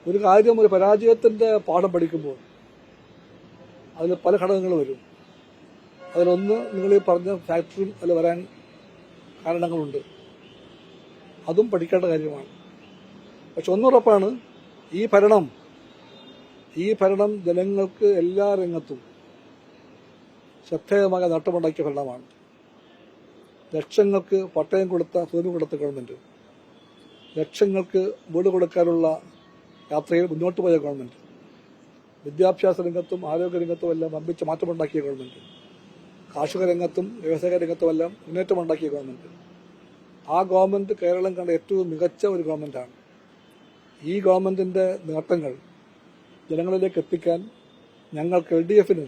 ഒരു കാര്യം, ഒരു പരാജയത്തിന്റെ പാഠം പഠിക്കുമ്പോൾ അതിൽ പല ഘടകങ്ങൾ വരും. അതിലൊന്ന് നിങ്ങൾ ഈ പറഞ്ഞ ഫാക്ടറിയും അതിൽ വരാൻ കാരണങ്ങളുണ്ട്. അതും പഠിക്കേണ്ട കാര്യമാണ്. പക്ഷെ ഒന്നുറപ്പാണ്, ഈ ഭരണം ജനങ്ങൾക്ക് എല്ലാ രംഗത്തും ശ്രദ്ധേയമായ നേട്ടമുണ്ടാക്കിയ ഭരണമാണ്. ലക്ഷങ്ങൾക്ക് പട്ടയം കൊടുത്ത, ഭൂമി കൊടുത്ത ഗവൺമെന്റ്, ലക്ഷങ്ങൾക്ക് വീട് കൊടുക്കാനുള്ള യാത്രയിൽ മുന്നോട്ട് പോയ ഗവൺമെന്റ്, വിദ്യാഭ്യാസ രംഗത്തും ആരോഗ്യ രംഗത്തും എല്ലാം വമ്പിച്ച മാറ്റമുണ്ടാക്കിയ ഗവൺമെന്റ്, കാർഷിക രംഗത്തും വ്യവസായ രംഗത്തുമെല്ലാം മുന്നേറ്റമുണ്ടാക്കിയ ഗവൺമെന്റ്. ആ ഗവൺമെന്റ് കേരളം കണ്ട ഏറ്റവും മികച്ച ഒരു ഗവൺമെന്റാണ്. ഈ ഗവൺമെന്റിന്റെ നേട്ടങ്ങൾ ജനങ്ങളിലേക്ക് എത്തിക്കാൻ ഞങ്ങൾക്ക് LDF-ന്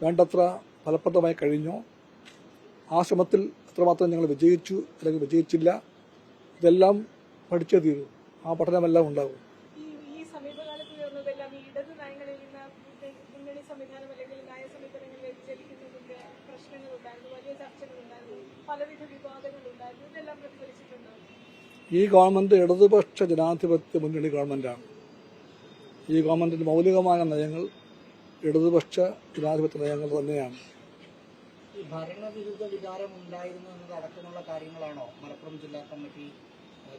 വേണ്ടത്ര ഫലപ്രദമായി കഴിഞ്ഞോ? ആ ശ്രമത്തിൽ എത്രമാത്രം ഞങ്ങൾ വിജയിച്ചു അല്ലെങ്കിൽ വിജയിച്ചില്ല, ഇതെല്ലാം പഠിച്ചേ തീരൂ. ആ പഠനമെല്ലാം ഉണ്ടാകും. ഈ ഗവൺമെന്റ് ഇടതുപക്ഷ ജനാധിപത്യ മുന്നണി ഗവൺമെന്റാണ്. ഈ ഗവൺമെന്റിന്റെ മൗലികമായ നയങ്ങൾ ഇടതുപക്ഷ ജനാധിപത്യ നയങ്ങൾ തന്നെയാണ്. ഭരണവിരുദ്ധ വികാരം ഉണ്ടായിരുന്നു എന്നതടക്കമുള്ള കാര്യങ്ങളാണോ മലപ്പുറം ജില്ലാ കമ്മിറ്റി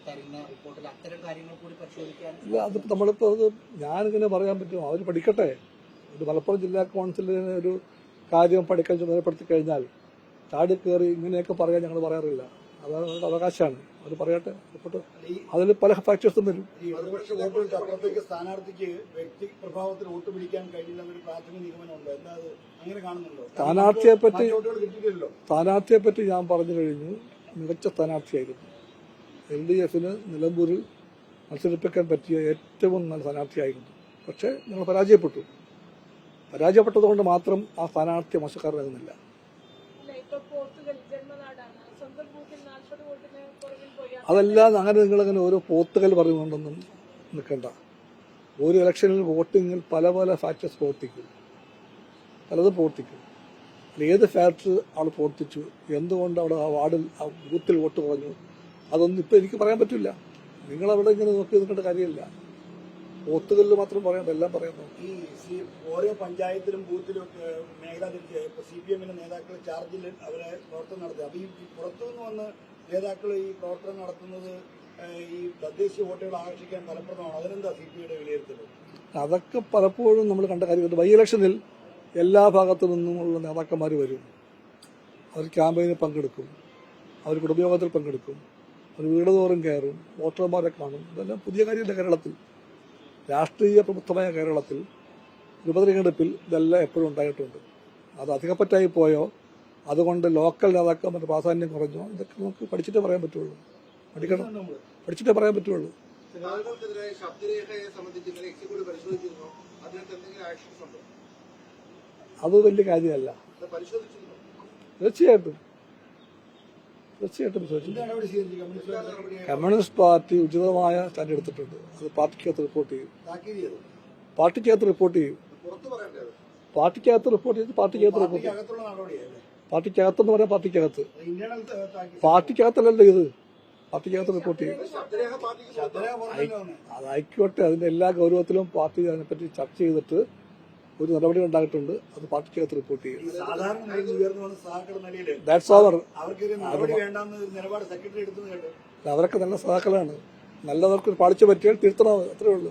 തരുന്ന റിപ്പോർട്ടിൽ അത്തരം കാര്യങ്ങൾ കൂടി പരിശോധിക്കാൻ? ഇല്ല, അത് നമ്മളിപ്പോൾ ഞാനിങ്ങനെ പറയാൻ പറ്റുമോ? അവർ പഠിക്കട്ടെ. ഒരു മലപ്പുറം ജില്ലാ കൗൺസിലിന് ഒരു കാര്യം പഠിക്കാൻ ചുമതലപ്പെടുത്തി കഴിഞ്ഞാൽ ചാടി കയറി ഇങ്ങനെയൊക്കെ പറയാൻ ഞങ്ങൾ പറയാറില്ല. അതാണ് അവരുടെ അവകാശമാണ്. അവർ പറയട്ടെ. അതിൽ പല ഫാക്ടേഴ്സും വരും. സ്ഥാനാർത്ഥിക്ക് വ്യക്തി പ്രഭാവത്തിൽ വോട്ട് പിടിക്കാൻ കഴിയില്ലെന്നൊരു പ്രാഥമിക നിഗമനമുണ്ട്. എന്താ അങ്ങനെ കാണുന്നുണ്ടോ? സ്ഥാനാർത്ഥിയെ പറ്റി ഞാൻ പറഞ്ഞു കഴിഞ്ഞു. മികച്ച സ്ഥാനാർത്ഥിയായിരുന്നു. LDF-ന് നിലമ്പൂരിൽ മത്സരിപ്പിക്കാൻ പറ്റിയ ഏറ്റവും നല്ല സ്ഥാനാർത്ഥിയായിരുന്നു. പക്ഷേ ഞങ്ങൾ പരാജയപ്പെട്ടതുകൊണ്ട് മാത്രം ആ സ്ഥാനാർത്ഥി മോശക്കാരനാകുന്നില്ല. അതെല്ലാം അങ്ങനെ നിങ്ങളങ്ങനെ ഓരോ പോത്തുകൾ പറയുന്നുണ്ടെന്നും നിൽക്കണ്ട. ഒരു ഇലക്ഷനിൽ വോട്ടിങ്ങിൽ പല പല ഫാക്ടേഴ്സ് പ്രവർത്തിക്കും. ഏത് ഫാക്ടർ അവിടെ പ്രവർത്തിച്ചു, എന്തുകൊണ്ട് അവിടെ ആ വാർഡിൽ ആ ബൂത്തിൽ വോട്ട് കുറഞ്ഞു, അതൊന്നും ഇപ്പം എനിക്ക് പറയാൻ പറ്റില്ല. നിങ്ങളവിടെ ഇങ്ങനെ നോക്കി നിൽക്കേണ്ട കാര്യമില്ല. പോത്തുകളിൽ മാത്രം പറയാം, എല്ലാം പറയാം. ഈ ഓരോ പഞ്ചായത്തിലും ബൂത്തിലും മേഖല തിരിച്ച് CPM-ന്റെ നേതാക്കൾ ചാർജിൽ അവരെ പ്രവർത്തനം നടത്തുക. അപ്പൊ ഈ പുറത്തുനിന്ന് വന്ന് നേതാക്കൾ ഈ പ്രവർത്തനം നടത്തുന്നത് ഈ തദ്ദേശീയ വോട്ടുകൾ ആകർഷിക്കാൻ ഫലപ്രദമാണ്. അതിനെന്താ CPI-യുടെ വിലയിരുത്തൽ? അതൊക്കെ പലപ്പോഴും നമ്മൾ കണ്ട കാര്യമുണ്ട്. ബൈ ഇലക്ഷനിൽ എല്ലാ ഭാഗത്തു നിന്നുമുള്ള നേതാക്കന്മാർ വരും. അവർ ക്യാമ്പയിനിൽ പങ്കെടുക്കും, അവർ കുടുംബയോഗത്തിൽ പങ്കെടുക്കും, അവർ വീട് തോറും കയറും, വോട്ടർമാരെ കാണും. ഇതെല്ലാം പുതിയ കാര്യമില്ല. കേരളത്തിൽ, രാഷ്ട്രീയ പ്രബുദ്ധമായ കേരളത്തിൽ ഉപതെരഞ്ഞെടുപ്പിൽ ഇതെല്ലാം എപ്പോഴും ഉണ്ടായിട്ടുണ്ട്. അത് അധികപ്പറ്റായി പോയോ, അതുകൊണ്ട് ലോക്കൽ നേതാക്കന്മാരുടെ പ്രാധാന്യം കുറഞ്ഞോ, ഇതൊക്കെ നമുക്ക് പഠിച്ചിട്ടേ പറയാൻ പറ്റുള്ളൂ. പഠിച്ചിട്ടേ പറയാൻ പറ്റുള്ളൂ. അത് വലിയ കാര്യമല്ല. തീർച്ചയായിട്ടും കമ്മ്യൂണിസ്റ്റ് പാർട്ടി ഉചിതമായ സ്റ്റാൻഡ് എടുത്തിട്ടുണ്ട്. അത് പാർട്ടിക്കകത്ത് റിപ്പോർട്ട് ചെയ്യും. പാർട്ടിക്കകത്ത് റിപ്പോർട്ട് ചെയ്ത് പാർട്ടിക്കകത്തെന്ന് പറയാം. പാർട്ടിക്കകത്തല്ലല്ലോ ഇത്. പാർട്ടിക്കകത്ത് റിപ്പോർട്ട് ചെയ്യും. അതായിക്കോട്ടെ. അതിന്റെ എല്ലാ ഗൗരവത്തിലും പാർട്ടി അതിനെപ്പറ്റി ചർച്ച ചെയ്തിട്ട് ഒരു നടപടി ഉണ്ടായിട്ടുണ്ട്. അത് പാർട്ടിക്കകത്ത് റിപ്പോർട്ട് ചെയ്യും. അവരൊക്കെ നല്ല സഹാക്കളാണ്. നല്ലവർക്ക് പാളിച്ച പറ്റിയാൽ തിരുത്തണം, അത്രേ ഉള്ളൂ.